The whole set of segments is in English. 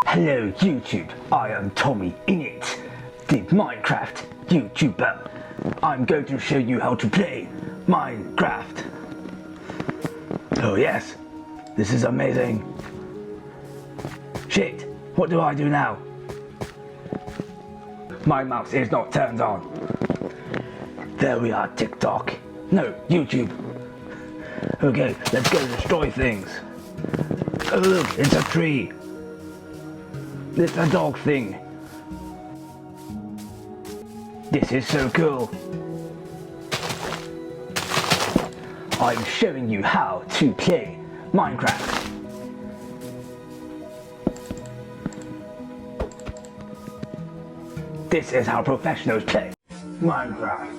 Hello YouTube, I am TommyInnit, the Minecraft YouTuber. I'm going to show you how to play Minecraft. Oh yes, this is amazing. Shit, what do I do now? My mouse is not turned on. There we are, TikTok. No, YouTube. Okay, let's go destroy things. Oh look, it's a tree. It's a dog thing. This is so cool. I'm showing you how to play Minecraft. This is how professionals play Minecraft.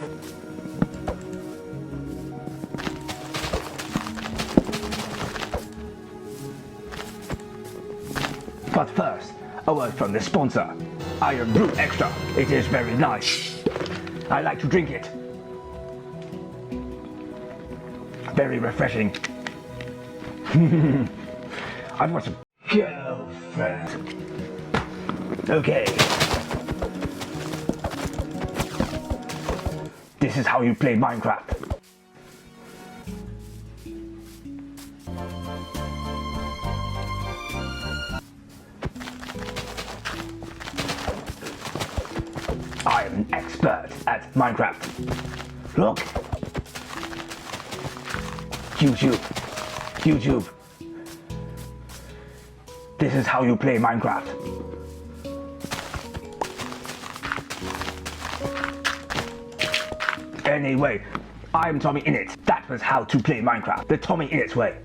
But first, a word from the sponsor. Iron Brew Extra. It is very nice. I like to drink it. Very refreshing. I've got a girlfriend. Okay. This is how you play Minecraft. I am an expert at Minecraft. Look. YouTube. This is how you play Minecraft. Anyway, I'm TommyInnit. That was how to play Minecraft, the TommyInnit way.